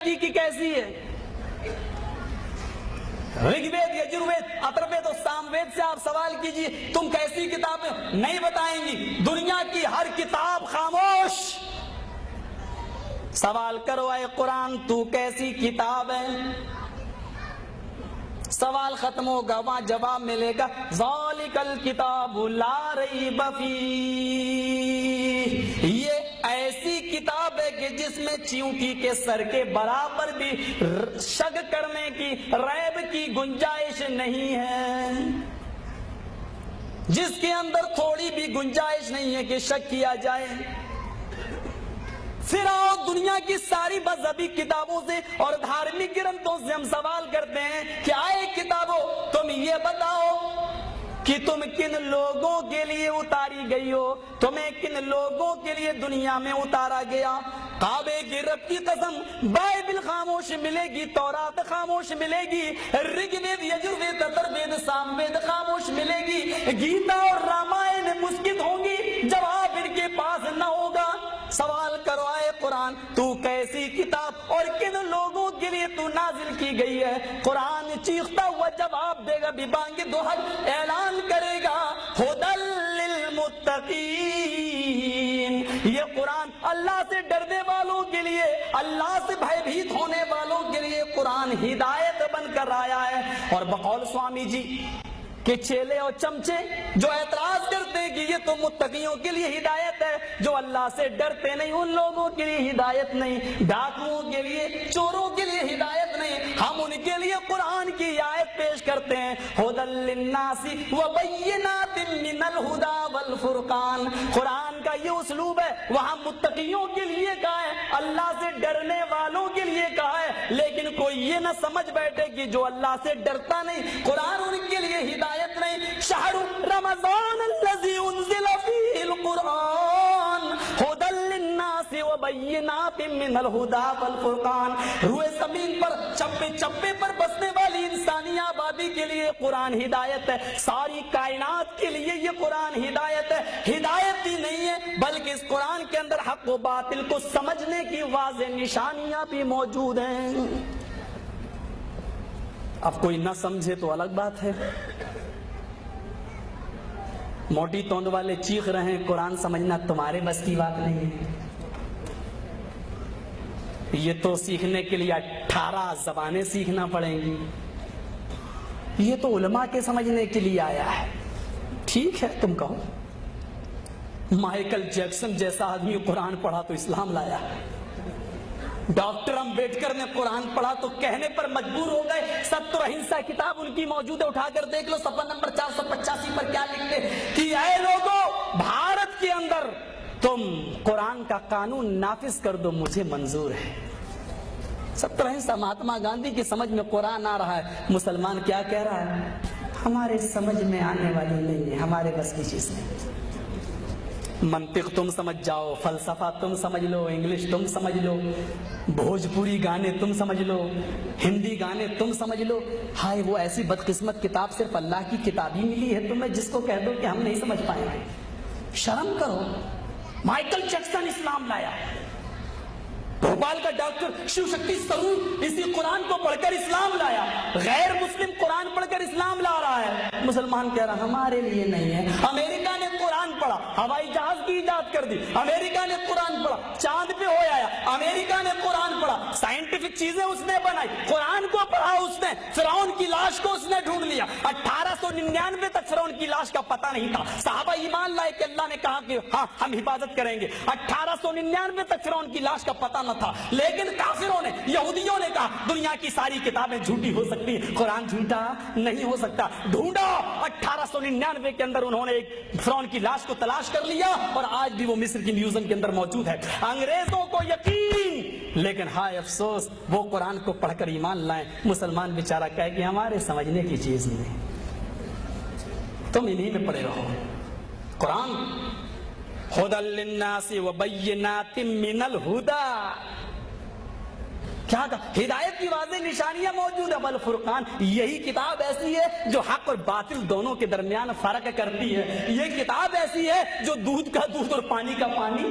ترقی کی کیسی ہے؟ رگ وید، یجروید، اتروید اور سام وید سے آپ سوال کیجئے تم کیسی کتابیں نہیں بتائیں گی؟ دنیا کی ہر کتاب خاموش۔ سوال کرو اے قرآن تو کیسی کتاب ہے؟ سوال ختم ہوگا، وہاں جواب ملے گا ذالک الکتاب لا ریب فیہ، یہ ایسی کتاب ہے کہ جس میں چیونٹی کے سر کے برابر بھی شک کرنے کی، ریب کی گنجائش نہیں ہے، جس کے اندر تھوڑی بھی گنجائش نہیں ہے کہ شک کیا جائے۔ پھر آؤ دنیا کی ساری مذہبی کتابوں سے اور دھارمک گرنتھوں سے ہم سوال کرتے ہیں کہ آئے کتابوں تم یہ بتاؤ کہ تم کن لوگوں کے لیے اتاری گئی ہو، تمہیں کن لوگوں کے لیے دنیا میں اتارا گیا۔ کعبے کی رب کی قسم بائبل خاموش ملے گی، تورات خاموش ملے گی، رگ وید، یجروید، اتروید، سام وید خاموش ملے گی، گیتا اور رامائن مسکت ہوں گی، جواب ان کے پاس نہ ہوگا۔ سوال کرو اے قرآن تو کیسی کتاب اور کن لوگوں کے لیے تو نازل کی گئی ہے؟ قرآن چیختا ہوا جواب دے گا، ببانگ دوحق اعلان کرے گا ھدی للمتقین، یہ قرآن اللہ سے ڈرنے والوں کے لیے، اللہ سے بھیبھیت ہونے والوں کے لیے قرآن ہدایت بن کر آیا ہے۔ اور بقول سوامی جی کہ چیلے اور چمچے جو اعتراض کرتے ہیں کہ یہ تو متقیوں کے لیے ہدایت ہے، جو اللہ سے ڈرتے نہیں ان لوگوں کے لیے ہدایت نہیں، ڈاکوؤں کے لیے، چوروں کے لیے ہدایت نہیں، ہم ان کے لیے قرآن کی آیت پیش کرتے ہیں ھدی للناس وبینات من الھدی والفرقان۔ قرآن کا یہ اسلوب ہے، وہاں متقیوں کے لیے کہا ہے، اللہ سے ڈرنے والوں کے لیے کہا ہے، لیکن کوئی یہ نہ سمجھ بیٹھے کہ جو اللہ سے ڈرتا نہیں قرآن ان کے لیے ہدایت نہیں۔ شہر رمضان الذی انزل فیہ القرآن ھدی للناس وبینات من الھدی والفرقان۔ روئے زمین پر چپے چپے پر بسنے والی انسانی آبادی کے لیے قرآن ہدایت ہے، ساری کائنات کے لیے یہ قرآن ہدایت ہے۔ ہدایت ہی نہیں ہے بلکہ اس قرآن کے اندر حق و باطل کو سمجھنے کی واضح نشانیاں بھی موجود ہیں۔ اب کوئی نہ سمجھے تو الگ بات ہے، موٹی توند والے چیخ رہے ہیں قرآن سمجھنا تمہارے بس کی بات نہیں ہے، یہ تو سیکھنے کے لیے 18 زبانیں سیکھنا پڑیں گی، یہ تو علماء کے سمجھنے کے لیے آیا ہے۔ ٹھیک ہے تم کہو مائیکل جیکسن جیسا آدمی قرآن پڑھا تو اسلام لایا، ڈاکٹر امبیڈکر نے قرآن پڑھا تو کہنے پر مجبور ہو گئے۔ ستر اہنسا کتاب ان کی موجود ہے، اٹھا کر دیکھ لو، صفحہ نمبر 485 پر کیا لکھتے کہ اے لوگوں بھارت کے اندر تم قرآن کا قانون نافذ کر دو مجھے منظور ہے۔ ستر اہنسا مہاتما گاندھی کی سمجھ میں قرآن آ رہا ہے، مسلمان کیا کہہ رہا ہے؟ ہمارے سمجھ میں آنے والی نہیں ہے، ہمارے بس کی چیز نہیں۔ منطق تم سمجھ جاؤ، فلسفہ تم سمجھ لو، انگلش تم سمجھ لو، بھوجپوری گانے تم سمجھ لو، ہندی گانے تم سمجھ لو، ہائے وہ ایسی بدقسمت کتاب صرف اللہ کی کتاب ہی ملی ہے تمہیں جس کو کہہ دو کہ ہم نہیں سمجھ پائیں گے۔ شرم کرو، مائیکل جیکسن اسلام لایا، بھوپال کا ڈاکٹر شیو شکتی سرور اسی قرآن کو پڑھ کر اسلام لایا، غیر مسلم قرآن پڑھ کر اسلام لا رہا ہے، مسلمان کہہ رہا ہمارے لیے نہیں ہے۔ امریکہ نے قرآن پڑھا، ہوائی جہاز کی ایجاد کر دی، امریکہ نے قرآن پڑھا، چاند پہ ہو آیا، امریکہ نے قرآن پڑھا، سائنٹیفک چیزیں اس نے بنائی، قرآن کو پڑھا اس نے، فرعون کی لاش کو اس نے ڈھونڈ لیا، 1899 تک فرعون کی لاش کا پتہ نہیں تھا، صحابہ ایمان لائے کہ اللہ نے کہا کہ ہاں ہم حفاظت کریں گے، 1899 تک فرعون کی لاش کا پتہ نہ تھا، لیکن کافروں نے، یہودیوں نے کہا دنیا کی ساری کتابیں جھوٹی ہو سکتی ہیں، قرآن جھوٹا نہیں ہو سکتا، ڈھونڈا، 1899 کے اندر انہوں نے ایک فرعون کی لاش کو تلاش کر لیا اور آج بھی وہ مصر کی میوزیم کے اندر موجود ہے۔ انگریزوں کو یقین، لیکن ہائے افسوس وہ قرآن کو پڑھ کر ایمان لائیں، مسلمان بیچارہ کہے کہ ہمارے سمجھنے کی چیز نہیں، تم انہی میں پڑے رہو۔ قرآن ھدی للناس وبینات من الھدی، کیا کہا؟ ہدایت کی واضح نشانیاں موجود ہے، والفرقان، یہی کتاب ایسی ہے جو حق اور باطل دونوں کے درمیان فرق کرتی ہے، یہ کتاب ایسی ہے جو دودھ کا دودھ اور پانی کا پانی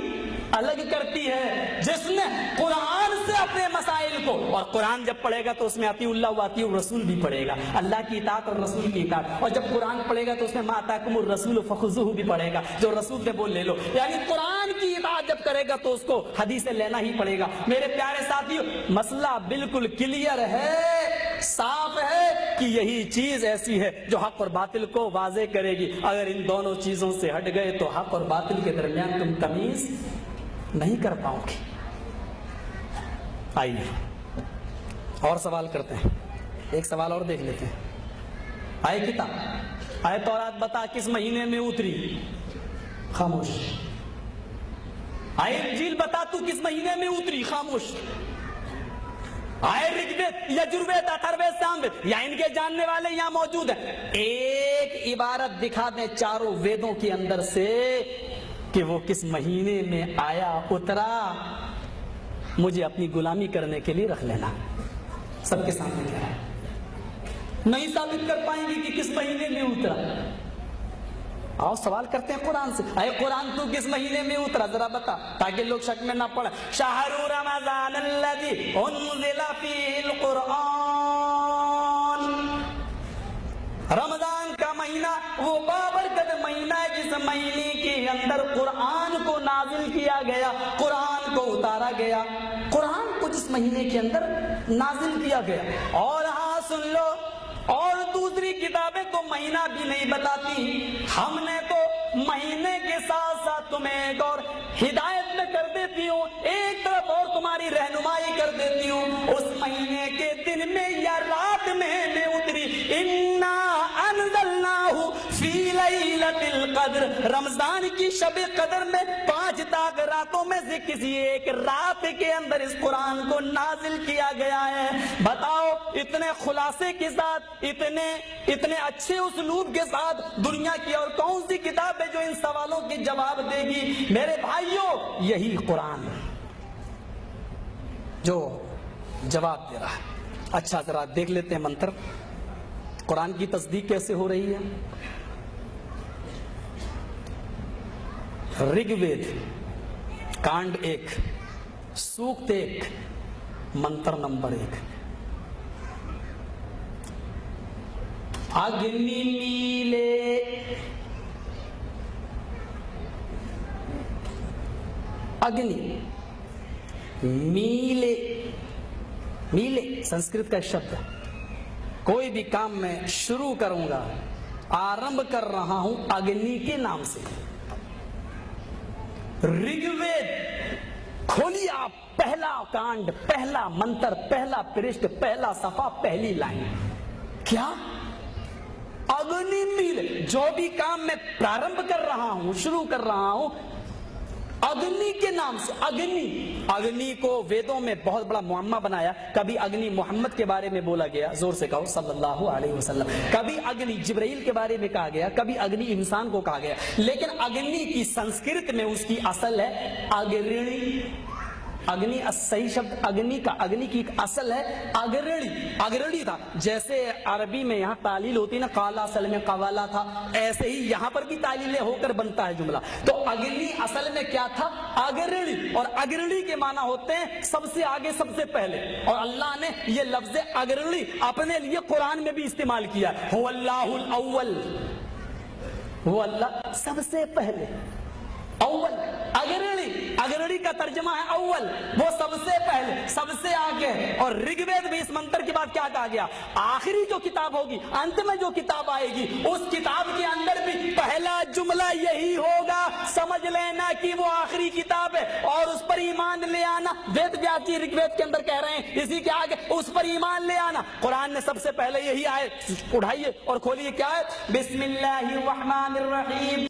الگ کرتی ہے جس نے قرآن سے اپنے مسائل کو، اور قرآن جب پڑھے گا تو اس میں اطیعوا اللہ و اطیعوا الرسول بھی پڑھے گا، اللہ کی اطاعت اور رسول کی اطاعت، اور جب قرآن پڑھے گا تو اس میں ما آتاکم الرسول فخذوہ بھی پڑھے گا، جو رسول نے وہ لے لو، یعنی قرآن کی اطاعت جب کرے گا تو اس کو حدیث لینا ہی پڑے گا۔ میرے پیارے ساتھیو، مسئلہ بالکل کلیئر ہے، صاف ہے کہ یہی چیز ایسی ہے جو حق اور باطل کو واضح کرے گی۔ اگر ان دونوں چیزوں سے ہٹ گئے تو حق اور باطل کے درمیان تم تمیز نہیں کر پاؤ گے۔ آئیے اور سوال کرتے ہیں، ایک سوال اور دیکھ لیتے ہیں۔ آئے کتاب، آئے تورات بتا کس مہینے میں اتری؟ خاموش۔ آئے انجیل بتا تو کس مہینے میں اتری؟ خاموش۔ آئے رگوید، یجروید، اتھروید، ساموید، یا ان کے جاننے والے یہاں موجود ہیں، ایک عبارت دکھا دیں چاروں ویدوں کے اندر سے کہ وہ کس مہینے میں آیا اترا، مجھے اپنی غلامی کرنے کے لیے رکھ لینا۔ سب کے سامنے کیا ہے؟ نہیں ثابت کر پائیں گے کہ کس مہینے میں اترا۔ آؤ سوال کرتے ہیں قرآن سے، اے قرآن تو کس مہینے میں اترا ذرا بتا، تاکہ لوگ شک میں نہ پڑیں۔ شہر رمضان الذی انزل فیہ القرآن، رمضان کا مہینہ وہ بابرکت مہینہ ہے جس مہینے کے اندر قرآن کو نازل کیا گیا، قرآن کو اتارا گیا، قرآن کو جس مہینے کے اندر نازل کیا گیا۔ اور ہاں سن لو، اور دوسری کتابیں تو مہینہ بھی نہیں بتاتی، ہم نے تو مہینے کے ساتھ ساتھ تمہیں ایک اور ہدایت میں کر دیتی ہوں، ایک طرف اور تمہاری رہنمائی کر دیتی ہوں، اس مہینے کے دن میں یا رات میں اتری۔ انا انزلناہ فی لیلۃ القدر، رمضان کی شب قدر میں 5 تاک راتوں میں سے کسی ایک رات کے اندر اس قرآن کو نازل کیا گیا ہے۔ بتاؤ اتنے خلاصے کے ساتھ، اتنے اچھے اسلوب کے ساتھ دنیا کی اور کون سی کتاب ہے جو ان سوالوں کے جواب دے گی؟ میرے بھائیوں، یہی قرآن جو جواب دے رہا ہے۔ اچھا ذرا دیکھ لیتے ہیں منتر، قرآن کی تصدیق کیسے ہو رہی ہے۔ رگ وید کانڈ 1 سوکت 1 منتر نمبر 1۔ اگنی میلے، اگنی میلے، میلے سنسکرت کا شبد ہے۔ کوئی بھی کام میں شروع کروں گا، آرمب کر رہا ہوں اگنی کے نام سے۔ رگ وید کھولیے آپ، پہلا کانڈ، پہلا منتر، پہلا پرشت، پہلا صفحہ، پہلی لائن، کیا؟ اگنی میل، جو بھی کام میں پرارمب کر رہا ہوں، شروع کر رہا ہوں، اگنی کے نام سے۔ اگنی، اگنی کو ویدوں میں بہت بڑا معمہ بنایا، کبھی اگنی محمد کے بارے میں بولا گیا، زور سے کہو صلی اللہ علیہ وسلم، کبھی اگنی جبرائیل کے بارے میں کہا گیا، کبھی اگنی انسان کو کہا گیا، لیکن اگنی کی سنسکرت میں اس کی اصل ہے اگرنی۔ اگنی صحیح شبد اگنی کا، اگنی کی ایک اصل ہے اگرنی، اگرنی تھا۔ جیسے عربی میں یہاں تعلیل ہوتی نا، قالا اصل میں قوالا تھا، ایسے ہی یہاں پر بھی تعلیلیں ہو کر بنتا ہے جملہ۔ تو اگنی اصل میں کیا تھا؟ اگرنی، اور اگرنی کے معنی ہوتے ہیں سب سے آگے، سب سے پہلے، اور اللہ نے یہ لفظ اگرنی اپنے لیے قرآن میں بھی استعمال کیا۔ هو اللہ الاول، وہ اللہ سب سے پہلے، اول، اگرنی، اگرنی کا ترجمہ ہے اول، وہ سب سے پہلے، سب سے آگے۔ اور رگ وید بھی اس منتر کے بعد کیا کہا گیا؟ آخری جو کتاب ہوگی، انت میں جو کتاب آئے گی، اس کتاب کے اندر بھی پہلا جملہ یہی ہوگا، سمجھ لینا کہ وہ آخری کتاب ہے اور اس پر ایمان لے آنا۔ وید ویاسی رگ وید کے اندر کہہ رہے ہیں، اسی کے آگے اس پر ایمان لے آنا۔ قرآن نے سب سے پہلے یہی آیت اٹھائیے اور کھولیے، کیا ہے؟ بسم اللہ الرحمن الرحیم۔